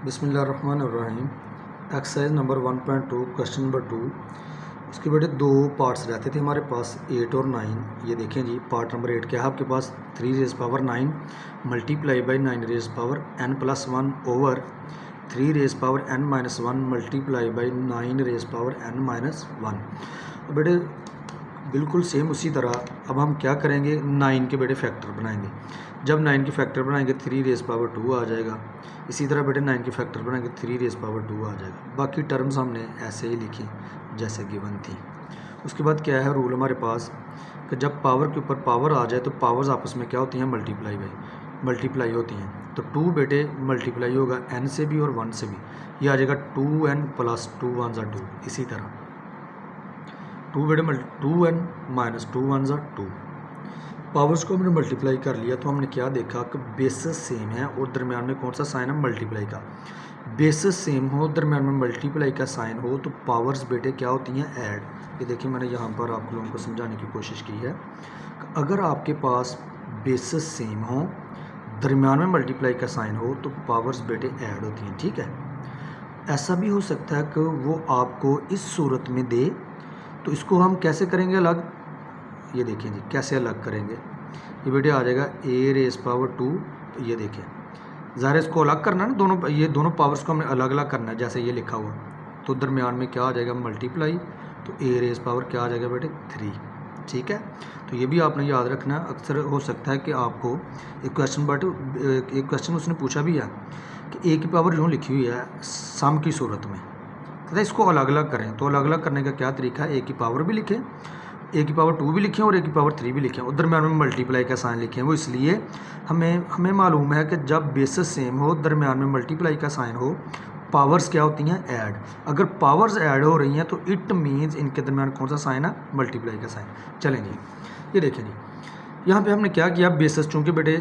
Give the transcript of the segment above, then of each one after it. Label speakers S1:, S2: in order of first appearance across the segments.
S1: बिस्मिल्लाहिर्रहमानिर्रहीम। Exercise number 1.2 question number 2। उसके बेटे दो पार्ट्स रहते थे हमारे पास 8 और 9। ये देखें जी, पार्ट नंबर 8 क्या है आपके पास 3 rays power 9 multiply by 9 rays power n plus 1 over 3 rays power n minus 1 multiply by 9 rays power n minus 1। बेटे बिल्कुल सेम उसी तरह अब हम क्या करेंगे, 9 के बेटे फैक्टर बनाएंगे। जब 9 के फैक्टर बनाएंगे 3 रेज़ पावर 2 आ जाएगा। इसी तरह बेटे 9 के फैक्टर बनाएंगे 3 रेज़ पावर 2 आ जाएगा। बाकी टर्म्स हमने ऐसे ही लिखी जैसे गिवन थी। उसके बाद क्या है रूल हमारे पास कि जब पावर के ऊपर पावर आ जाए तो पावर्स आपस में क्या होती हैं, मल्टीप्लाई होती हैं। तो 2 बेटे मल्टीप्लाई होगा n से भी और 1 से भी, ये आ जाएगा 2n प्लस 2 1 ज़ा 2। इसी तरह 2 बेटे 2n माइनस 2 1 ज़ा 2। पावर्स को हमने मल्टीप्लाई कर लिया तो हमने क्या देखा कि बेसिस सेम है और दरम्यान में कौन सा साइन है, मल्टीप्लाई का। बेसिस सेम हो, दरम्यान में मल्टीप्लाई का साइन हो तो पावर्स बेटे क्या होती हैं, ऐड। ये देखिए मैंने यहाँ पर आप लोगों को समझाने की कोशिश की है कि अगर आपके पास बेसिस सेम हो, दरम्यान में मल्टीप्लाई का साइन हो तो पावर्स बेटे ऐड होती हैं। ठीक है, ऐसा भी हो सकता है कि वो आपको इस सूरत में दे, तो इसको हम कैसे करेंगे अलग, ये देखिए जी कैसे अलग करेंगे। ये बेटे आ जाएगा a रेज़ पावर 2। तो ये देखिए ज़ाहिर इसको अलग करना है ना, दोनों ये दोनों पावर्स को हमने अलग अलग करना है जैसे ये लिखा हुआ। तो दरमियान में क्या आ जाएगा, मल्टीप्लाई। तो a रेज़ पावर क्या आ जाएगा बेटे 3। ठीक है, तो ये भी आपने याद रखना है। अक्सर हो सकता है कि आपको एक क्वेश्चन उसने पूछा भी है कि a की पावर यूँ लिखी हुई है सम की सूरत में, तो इसको अलग अलग करें। तो अलग अलग करने का क्या तरीका है, a की पावर भी लिखें, a की पावर 2 भी लिखें और a की पावर 3 भी लिखें, और दरम्यान में मल्टीप्लाई का साइन लिखें। वो इसलिए हमें मालूम है कि जब बेसिस सेम हो, दरम्यान में मल्टीप्लाई का साइन हो, पावर्स क्या होती हैं, ऐड। अगर पावर्स ऐड हो रही हैं तो इट मीन्स इनके दरम्यान कौन सा साइन है, मल्टीप्लाई का साइन। चलें जी, ये देखें जी, यहाँ पे हमने क्या किया, बेसिस चूँकि बेटे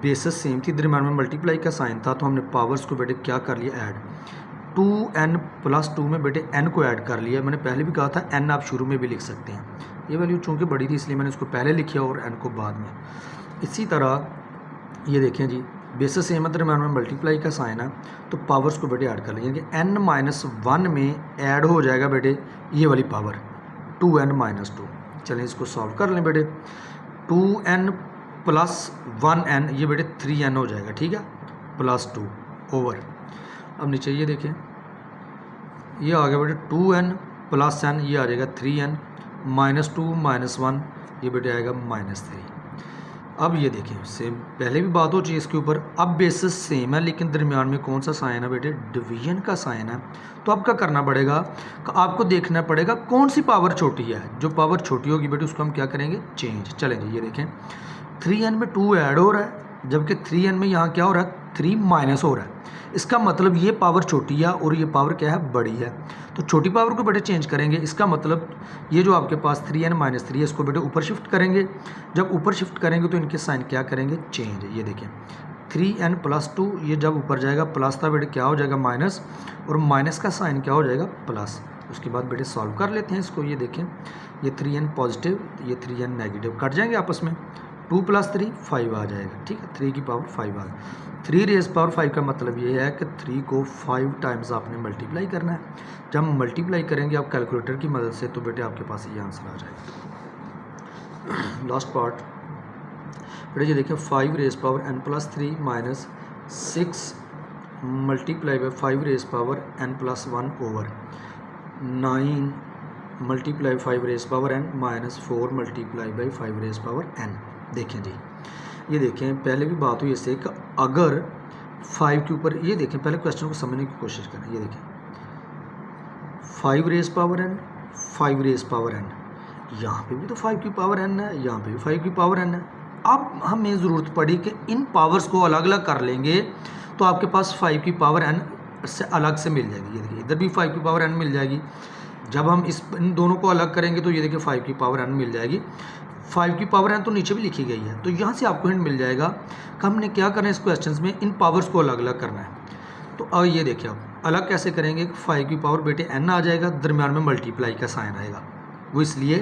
S1: बेसिस सेम थी, दरम्यान में मल्टीप्लाई का साइन था, तो हमने पावर्स को बेटे क्या कर लिया, ऐड। 2n प्लस 2 में बेटे n को ऐड कर लिया। मैंने पहले भी कहा था n आप शुरू में भी लिख सकते हैं। ये वैल्यू चूँकि बड़ी थी इसलिए मैंने इसको पहले लिखा और n को बाद में। इसी तरह ये देखें जी, बेसिस सेम है, दरम्यान में मल्टीप्लाई का साइन है, तो पावर्स को बेटे ऐड कर लेंगे। n माइनस 1 में ऐड हो जाएगा बेटे ये वाली पावर 2n माइनस 2। चलें इसको सॉल्व कर लें बेटे। 2n प्लस 1n ये बेटे 3n हो जाएगा। ठीक है, प्लस 2 ओवर, अब नीचे ये देखें, ये आ गया बेटे 2n प्लस n, ये आ जाएगा 3n माइनस 2 माइनस 1, ये बेटे आएगा माइनस 3। अब ये देखें सेम पहले भी बात हो चाहिए इसके ऊपर। अब बेसिस सेम है लेकिन दरमियान में कौन सा साइन है बेटे, डिवीजन का साइन है। तो अब क्या करना पड़ेगा, आपको देखना पड़ेगा कौन सी पावर छोटी है। जो पावर छोटी होगी बेटे उसको हम क्या करेंगे, चेंज। चलें जी, ये देखें 3n में 2 ऐड हो रहा है, जबकि 3n में यहाँ क्या हो रहा है, 3 माइनस हो रहा है। इसका मतलब ये पावर छोटी है और ये पावर क्या है, बड़ी है। तो छोटी पावर को बेटे चेंज करेंगे। इसका मतलब ये जो आपके पास 3n माइनस 3 है, इसको बेटे ऊपर शिफ्ट करेंगे। जब ऊपर शिफ्ट करेंगे तो इनके साइन क्या करेंगे, चेंज। ये देखें 3n प्लस 2, ये जब ऊपर जाएगा प्लस था बेटे क्या हो जाएगा, माइनस, और माइनस का साइन क्या हो जाएगा, प्लस। उसके बाद बेटे सॉल्व कर लेते हैं इसको। ये देखें ये 3n पॉजिटिव, ये 3n नेगेटिव, कट जाएंगे आपस में। 2 प्लस 3 5 आ जाएगा। ठीक है, 3 की पावर 5 आ गई। 3 रेज़ पावर 5 का मतलब ये है कि 3 को 5 टाइम्स आपने मल्टीप्लाई करना है। जब हम मल्टीप्लाई करेंगे आप कैलकुलेटर की मदद से, तो बेटे आपके पास ये आंसर आ जाएगा। लास्ट पार्ट बेटे ये देखिए 5 rays power n plus 3 minus 6 multiply by 5 rays power n plus 1 over 9 multiply 5 rays power n minus 4 multiply by 5 rays power n। देखें जी, ये देखें पहले भी बात हुई इससे कि अगर 5 के ऊपर, ये देखें पहले क्वेश्चन को समझने की कोशिश करें। ये देखें 5 rays power n 5 rays power n, यहाँ पे भी तो 5 की पावर n है, यहाँ पे भी 5 की पावर n है। अब हमें ज़रूरत पड़ी कि इन पावर्स को अलग अलग कर लेंगे तो आपके पास 5 की पावर n से अलग से मिल जाएगी। ये देखिए इधर भी 5 की पावर n मिल जाएगी। जब हम इन दोनों को अलग करेंगे तो ये देखिए 5 की पावर n मिल जाएगी। 5 की पावर n तो नीचे भी लिखी गई है, तो यहाँ से आपको हिंट मिल जाएगा कि हमने क्या करना है इस क्वेश्चन में, इन पावर्स को अलग अलग करना है। तो अब ये देखिए आप अलग कैसे करेंगे, 5 की पावर बेटे n आ जाएगा, दरम्यान में मल्टीप्लाई का साइन आएगा। वो इसलिए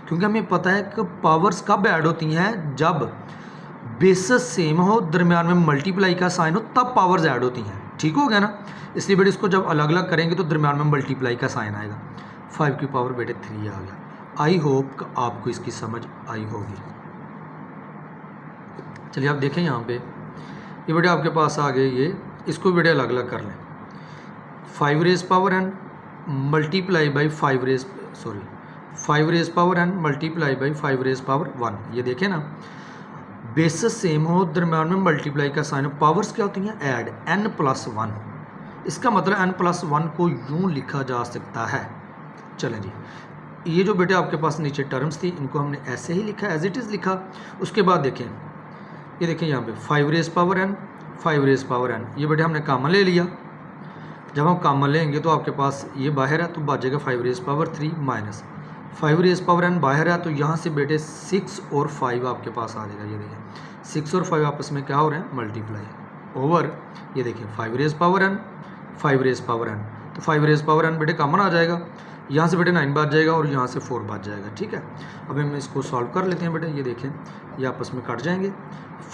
S1: क्योंकि हमें पता है कि पावर्स कब ऐड होती हैं, जब बेसिस सेम हो, दरम्यान में मल्टीप्लाई का साइन हो, तब पावर्स ऐड होती हैं। ठीक हो गया ना। इसलिए बेटे इसको जब अलग अलग करेंगे तो दरम्यान में मल्टीप्लाई का साइन आएगा। 5 की पावर बेटे 3 आ गया। आई होप आपको इसकी समझ आई होगी। चलिए आप देखें यहाँ पे ये बेटे आपके पास आ गए ये, इसको बेटे अलग अलग कर लें। 5 raise power n multiply by 5 raise power n multiply by 5 raise power 1। ये देखें ना, बेसिस सेम हो, दरम्यान में मल्टीप्लाई का साइन हो, पावर्स क्या होती हैं ऐड, n+1। इसका मतलब n+1 को यूँ लिखा जा सकता है। चलें जी, ये जो बेटे आपके पास नीचे टर्म्स थी इनको हमने ऐसे ही लिखा, एज इट इज़ लिखा। उसके बाद देखें, ये देखें यहाँ पे 5 raise power n 5 raise power n, ये बेटे हमने कॉमन ले लिया। जब हम कॉमन लेंगे तो आपके पास ये बाहर है तो बचेगा 5 raise power 3 minus 5 raise power n बाहर है, तो यहाँ से बेटे 6 और 5 आपके पास आ जाएगा। ये देखें 6 और 5 आपस में क्या हो रहे हैं, मल्टीप्लाई ओवर। ये देखें 5 raise power n 5 raise power n, तो 5 रेज पावर n बेटे कॉमन आ जाएगा, यहाँ से बेटे 9 बच जाएगा और यहाँ से 4 बच जाएगा। ठीक है, अब हम इसको सॉल्व कर लेते हैं बेटे। ये देखें ये आपस में कट जाएंगे।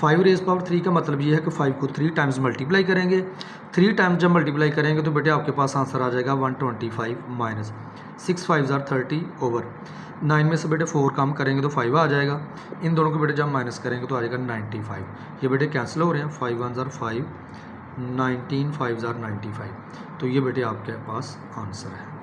S1: 5 रेज पावर 3 का मतलब ये है कि 5 को 3 टाइम्स मल्टीप्लाई करेंगे। 3 टाइम्स जब मल्टीप्लाई करेंगे तो बेटे आपके पास आंसर आ जाएगा 125 माइनस 6 5 30 ओवर 9 में से बेटे 4 कम करेंगे तो 5 आ जाएगा। इन दोनों को बेटे जब माइनस करेंगे तो आ जाएगा 95। ये बेटे कैंसिल हो रहे हैं, 5 1 5 19 5 95। तो ये बेटे आपके पास आंसर है।